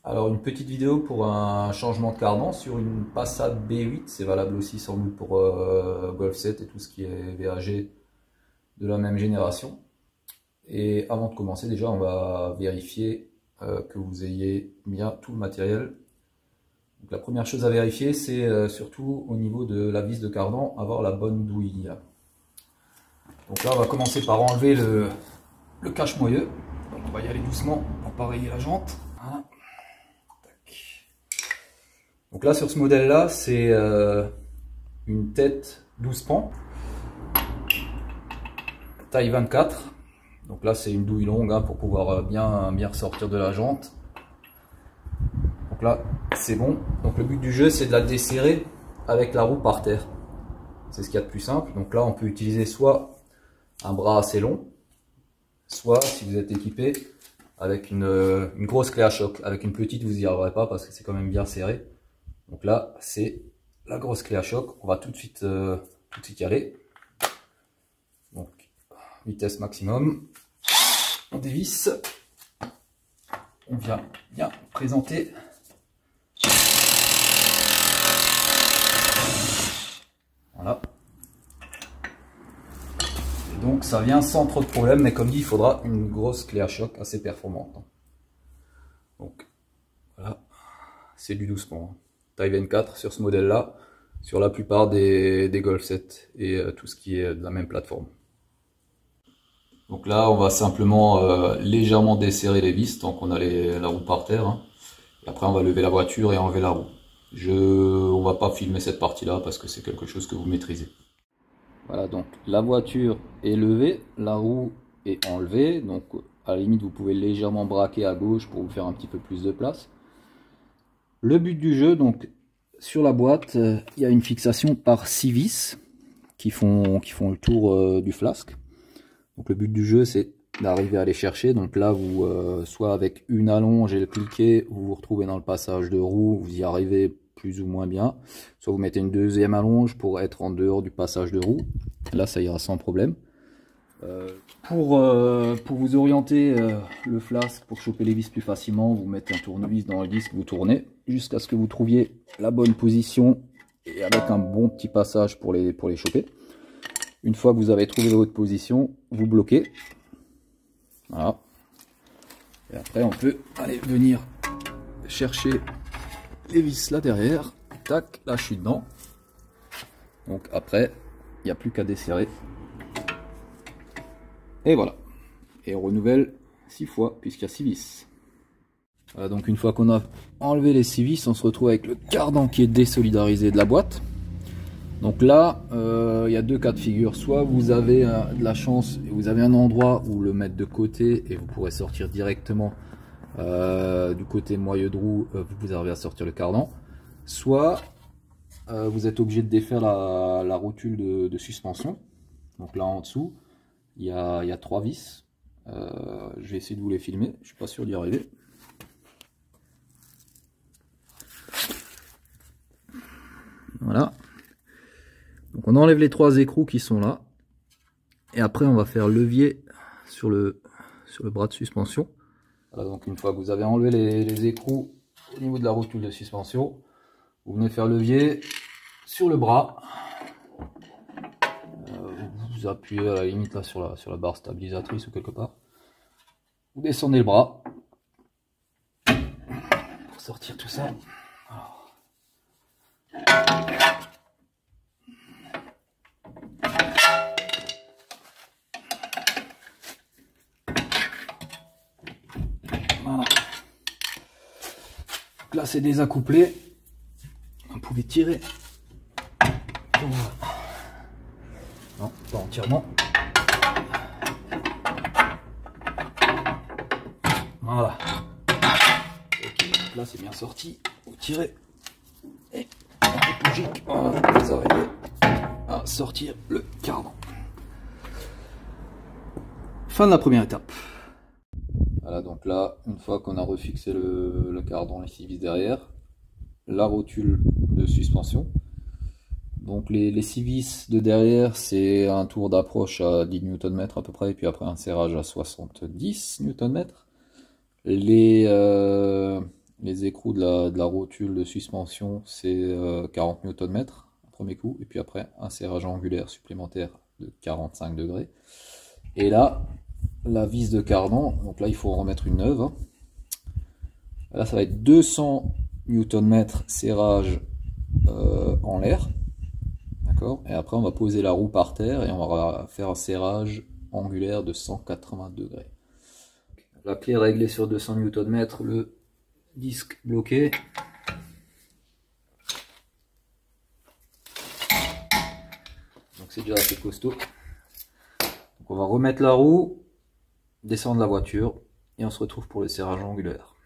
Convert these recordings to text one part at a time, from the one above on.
Alors une petite vidéo pour un changement de cardan sur une Passat B8, c'est valable aussi sans doute pour Golf 7 et tout ce qui est VAG de la même génération. Et avant de commencer déjà on va vérifier que vous ayez bien tout le matériel. Donc, la première chose à vérifier c'est surtout au niveau de la vis de cardan, avoir la bonne douille. Donc là on va commencer par enlever le cache-moyeu. Donc on va y aller doucement pour pas rayer la jante. Voilà. Donc là sur ce modèle là c'est une tête 12 pans, taille 24. Donc là c'est une douille longue hein, pour pouvoir bien ressortir de la jante. Donc là c'est bon. Donc le but du jeu c'est de la desserrer avec la roue par terre. C'est ce qu'il y a de plus simple. Donc là on peut utiliser soit un bras assez long, soit si vous êtes équipé avec une grosse clé à choc. Avec une petite vous n'y arriverez pas parce que c'est quand même bien serré. Donc là, c'est la grosse clé à choc. On va tout de suite y aller. Donc, vitesse maximum. On dévisse. On vient bien présenter. Voilà. Et donc, ça vient sans trop de problème. Mais comme dit, il faudra une grosse clé à choc assez performante. Donc, voilà. C'est du 12 pans. Taille 24 sur ce modèle là, sur la plupart des Golf 7 et tout ce qui est de la même plateforme. Donc là on va simplement légèrement desserrer les vis tant qu'on a la roue par terre hein. Et après on va lever la voiture et enlever la roue. On va pas filmer cette partie là parce que c'est quelque chose que vous maîtrisez. Voilà, donc la voiture est levée, la roue est enlevée, donc à la limite vous pouvez légèrement braquer à gauche pour vous faire un petit peu plus de place. Le but du jeu, donc sur la boîte, il y a une fixation par 6 vis qui font le tour du flasque. Donc le but du jeu, c'est d'arriver à les chercher. Donc là, vous soit avec une allonge et le cliquet, vous vous retrouvez dans le passage de roue, vous y arrivez plus ou moins bien. Soit vous mettez une deuxième allonge pour être en dehors du passage de roue. Là, ça ira sans problème. Pour vous orienter le flasque, pour choper les vis plus facilement, vous mettez un tournevis dans le disque, vous tournez jusqu'à ce que vous trouviez la bonne position et avec un bon petit passage pour les choper. Une fois que vous avez trouvé votre position, vous bloquez. Voilà. Et après on peut aller venir chercher les vis là derrière. Tac, là je suis dedans. Donc après, il n'y a plus qu'à desserrer. Et voilà. Et on renouvelle 6 fois puisqu'il y a 6 vis. Voilà, donc une fois qu'on a enlevé les 6 vis, on se retrouve avec le cardan qui est désolidarisé de la boîte. Donc là, il y a deux cas de figure. Soit vous avez de la chance et vous avez un endroit où le mettre de côté et vous pourrez sortir directement du côté moyeu de roue, vous arrivez à sortir le cardan. Soit vous êtes obligé de défaire la rotule de suspension. Donc là en dessous, il y a 3 vis. Je vais essayer de vous les filmer, je suis pas sûr d'y arriver. Voilà. Donc on enlève les 3 écrous qui sont là. Et après on va faire levier sur le bras de suspension. Voilà, donc une fois que vous avez enlevé les écrous au niveau de la rotule de suspension, vous venez faire levier sur le bras. Vous appuyez à la limite là sur la barre stabilisatrice ou quelque part. Vous descendez le bras pour sortir tout ça. Alors. Voilà. Donc là c'est désaccouplé. Vous pouvez tirer. Voilà. Non, pas entièrement. Voilà. Ok, donc là c'est bien sorti. Vous tirez. Et avec logique, voilà, vous arrivez à sortir le cardan. Fin de la première étape. Voilà, donc là, une fois qu'on a refixé le cardan, les 6 vis derrière, la rotule de suspension. Donc les 6 vis de derrière, c'est un tour d'approche à 10 Nm à peu près, et puis après un serrage à 70 Nm. Les les écrous de la rotule de suspension, c'est 40 Nm, premier coup, et puis après un serrage angulaire supplémentaire de 45 degrés. Et là, la vis de cardan, donc là il faut en remettre une neuve. Hein. Là ça va être 200 Nm serrage en l'air, d'accord. Et après on va poser la roue par terre et on va faire un serrage angulaire de 180 degrés. La clé réglée sur 200 Nm, le disque bloqué. Donc c'est déjà assez costaud. Donc on va remettre la roue, descendre la voiture et on se retrouve pour le serrage angulaire.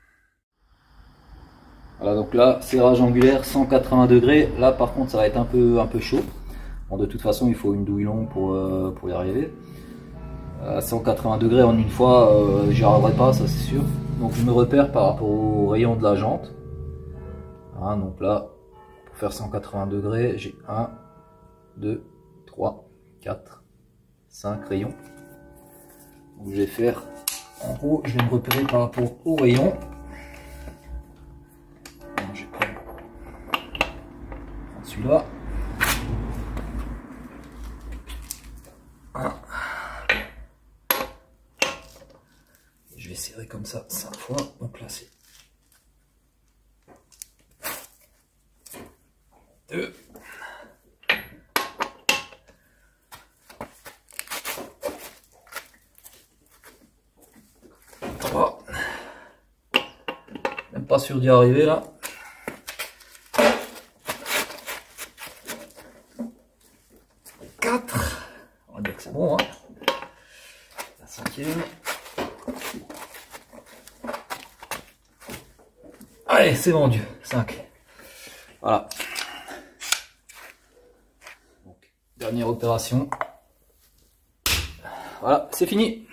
Voilà, donc là serrage angulaire 180 degrés. Là par contre ça va être un peu chaud. Bon, de toute façon il faut une douille longue pour y arriver. À 180 degrés en une fois, j'y arriverai pas, ça c'est sûr. Donc je me repère par rapport au rayon de la jante. Hein, donc là, pour faire 180 degrés, j'ai 1, 2, 3, 4, 5 rayons. Donc je vais faire, en gros, je vais me repérer par rapport au rayon. Donc, je vais prendre celui-là. Je vais serrer comme ça 5 fois, donc là c'est 2, 3, même pas sûr d'y arriver là, 4, on va dire que c'est bon, hein. La 5e. Allez, c'est vendu, 5. Voilà. Donc, dernière opération. Voilà, c'est fini.